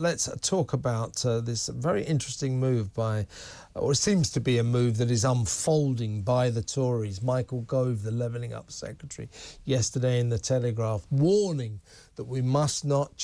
Let's talk about this very interesting move by, or it seems to be a move that is unfolding by the Tories. Michael Gove, the Levelling Up Secretary, yesterday in the Telegraph, warning that we must not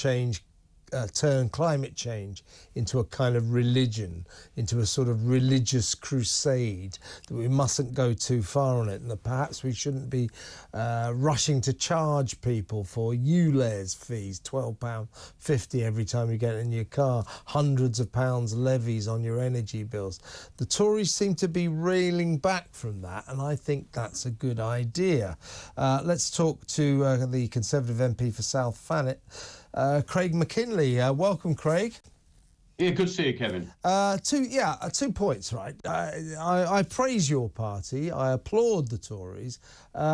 turn climate change into a kind of religion, into a sort of religious crusade, that we mustn't go too far on it, and that perhaps we shouldn't be rushing to charge people for Ulez fees, £12.50 every time you get in your car, hundreds of pounds levies on your energy bills. The Tories seem to be railing back from that, and I think that's a good idea. Let's talk to the Conservative MP for South Thanet, Craig Mackinlay. Welcome, Craig. Yeah, good to see you, Kevin. 2 points, right? I praise your party. I applaud the Tories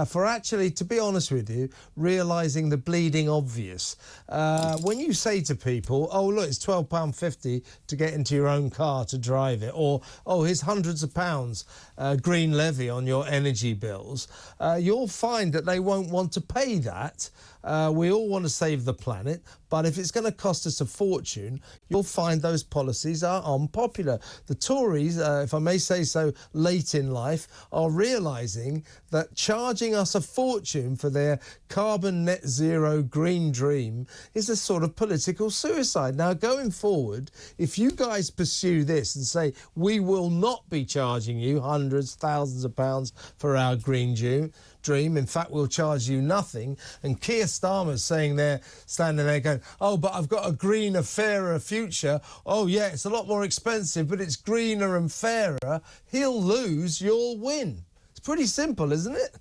for actually, to be honest with you, realising the bleeding obvious. When you say to people, oh, look, it's £12.50 to get into your own car to drive it, or, oh, here's hundreds of pounds green levy on your energy bills, you'll find that they won't want to pay that. We all want to save the planet, but if it's going to cost us a fortune, you'll find those policies are unpopular. The Tories, if I may say so, late in life, are realising that charging us a fortune for their carbon net zero green dream is a sort of political suicide. Now, going forward, if you guys pursue this and say, we will not be charging you hundreds, thousands of pounds for our green dream, in fact, we'll charge you nothing, and Keir Starmer's saying there, standing there going, oh, but I've got a greener, fairer future. Oh, yeah, it's a lot more expensive, but it's greener and fairer. He'll lose, you'll win. It's pretty simple, isn't it?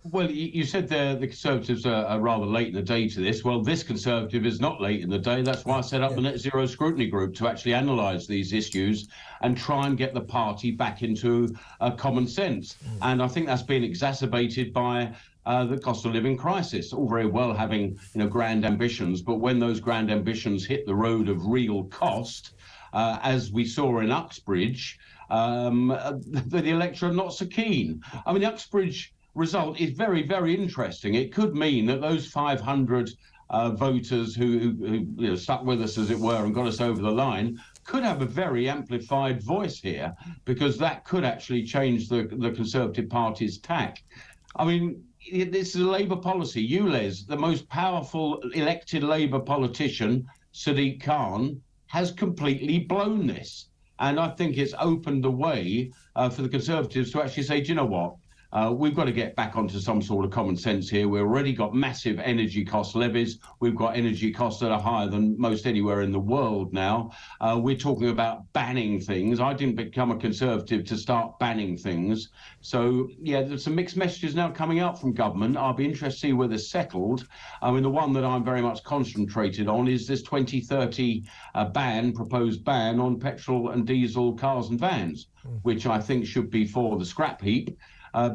Well, you said the Conservatives are rather late in the day to this. Well, this Conservative is not late in the day. That's why I set up the Net Zero Scrutiny Group, to actually analyse these issues and try and get the party back into common sense. And I think that's been exacerbated by the cost of living crisis. All very well having, grand ambitions, but when those grand ambitions hit the road of real cost, as we saw in Uxbridge, the electorate are not so keen. I mean, the Uxbridge result is very, very interesting. It could mean that those 500 voters who stuck with us, as it were, and got us over the line could have a very amplified voice here, because that could actually change the Conservative Party's tack. I mean, this is a Labour policy. Ulez, the most powerful elected Labour politician, Sadiq Khan, has completely blown this. And I think it's opened the way for the Conservatives to actually say, do you know what? We've got to get back onto some sort of common sense here. We've already got massive energy cost levies. We've got energy costs that are higher than most anywhere in the world now. We're talking about banning things. I didn't become a Conservative to start banning things. So, yeah, there's some mixed messages now coming out from government. I'll be interested to see where they're settled. I mean, the one that I'm very much concentrated on is this 2030 proposed ban on petrol and diesel cars and vans, which I think should be for the scrap heap.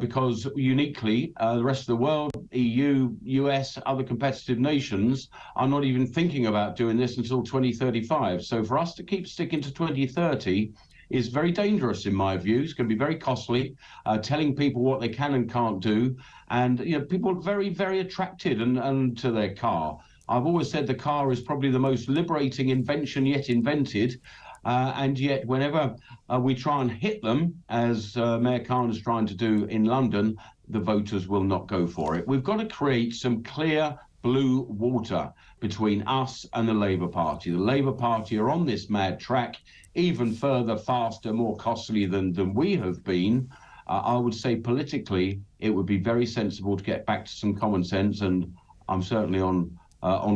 Because uniquely, the rest of the world, EU, US, other competitive nations are not even thinking about doing this until 2035. So for us to keep sticking to 2030 is very dangerous, in my view. It's going to be very costly, telling people what they can and can't do. And people are very, very attracted and to their car. I've always said the car is probably the most liberating invention yet invented. And yet, whenever we try and hit them, as Mayor Khan is trying to do in London, the voters will not go for it. We've got to create some clear blue water between us and the Labour Party. The Labour Party are on this mad track, even further, faster, more costly than we have been. I would say politically, it would be very sensible to get back to some common sense, and I'm certainly on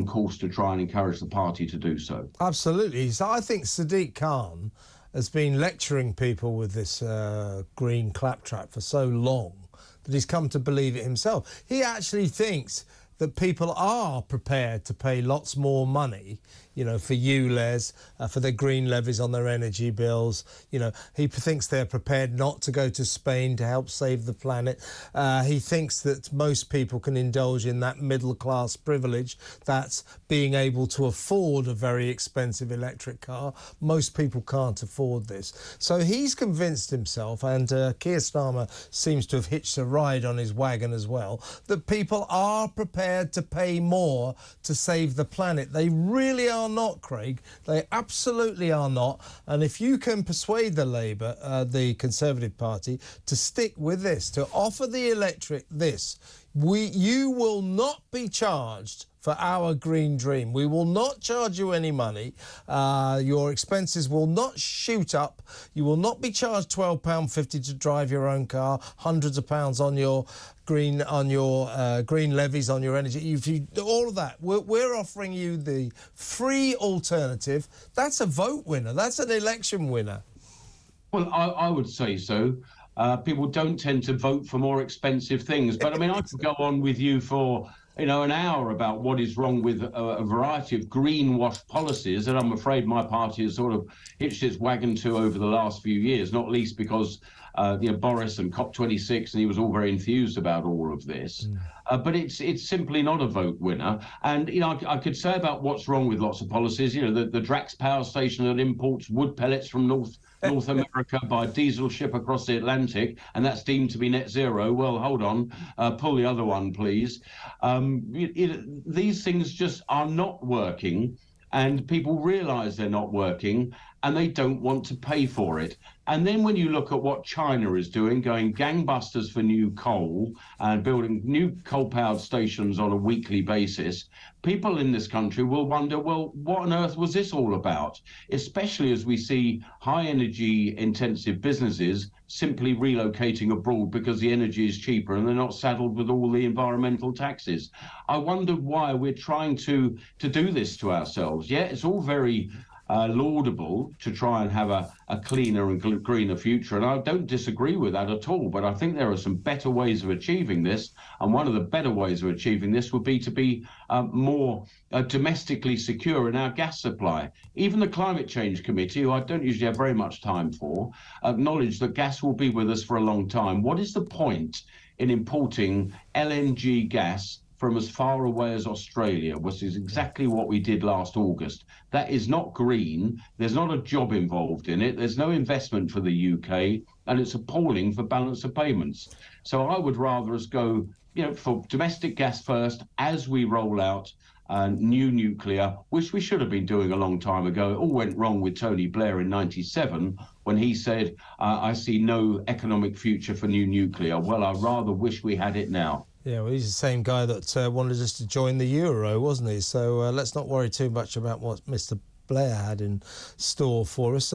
course to try and encourage the party to do so. Absolutely. So I think Sadiq Khan has been lecturing people with this green claptrap for so long that he's come to believe it himself. He actually thinks that people are prepared to pay lots more money, for Ulez, for their green levies on their energy bills. He thinks they're prepared not to go to Spain to help save the planet. He thinks that most people can indulge in that middle-class privilege, that's being able to afford a very expensive electric car. Most people can't afford this. So he's convinced himself, and Keir Starmer seems to have hitched a ride on his wagon as well, that people are prepared prepared to pay more to save the planet. They really are not, Craig. They absolutely are not. And if you can persuade the Conservative Party, to stick with this, to offer the electorate this, you will not be charged for our green dream. We will not charge you any money. Your expenses will not shoot up. You will not be charged £12.50 to drive your own car, hundreds of pounds on your green levies on your energy. All of that. We're offering you the free alternative. That's a vote winner. That's an election winner. Well, I would say so. People don't tend to vote for more expensive things. But I mean, I could go on with you for an hour about what is wrong with a variety of greenwash policies that I'm afraid my party has sort of hitched its wagon to over the last few years, not least because Boris and COP26, and he was all very enthused about all of this. But it's simply not a vote winner. And I could say about what's wrong with lots of policies. The Drax power station that imports wood pellets from North America by diesel ship across the Atlantic, and that's deemed to be net zero. Well, hold on, pull the other one, please. These things just are not working, and people realise they're not working, and they don't want to pay for it. And then when you look at what China is doing, going gangbusters for new coal and building new coal-powered stations on a weekly basis, people in this country will wonder, well, what on earth was this all about? Especially as we see high-energy intensive businesses simply relocating abroad because the energy is cheaper and they're not saddled with all the environmental taxes. I wonder why we're trying to do this to ourselves. Yeah, it's all very laudable to try and have a cleaner and greener future, and I don't disagree with that at all, but I think there are some better ways of achieving this, and one of the better ways of achieving this would be to be more domestically secure in our gas supply. Even the Climate Change Committee, who I don't usually have very much time for, acknowledge that gas will be with us for a long time. What is the point in importing LNG gas from as far away as Australia, which is exactly what we did last August? That is not green. There's not a job involved in it. There's no investment for the UK, and it's appalling for balance of payments. So I would rather us go, for domestic gas first as we roll out new nuclear, which we should have been doing a long time ago. It all went wrong with Tony Blair in '97 when he said, I see no economic future for new nuclear. Well, I rather wish we had it now. Yeah, well, he's the same guy that wanted us to join the euro, wasn't he? So let's not worry too much about what Mr. Blair had in store for us.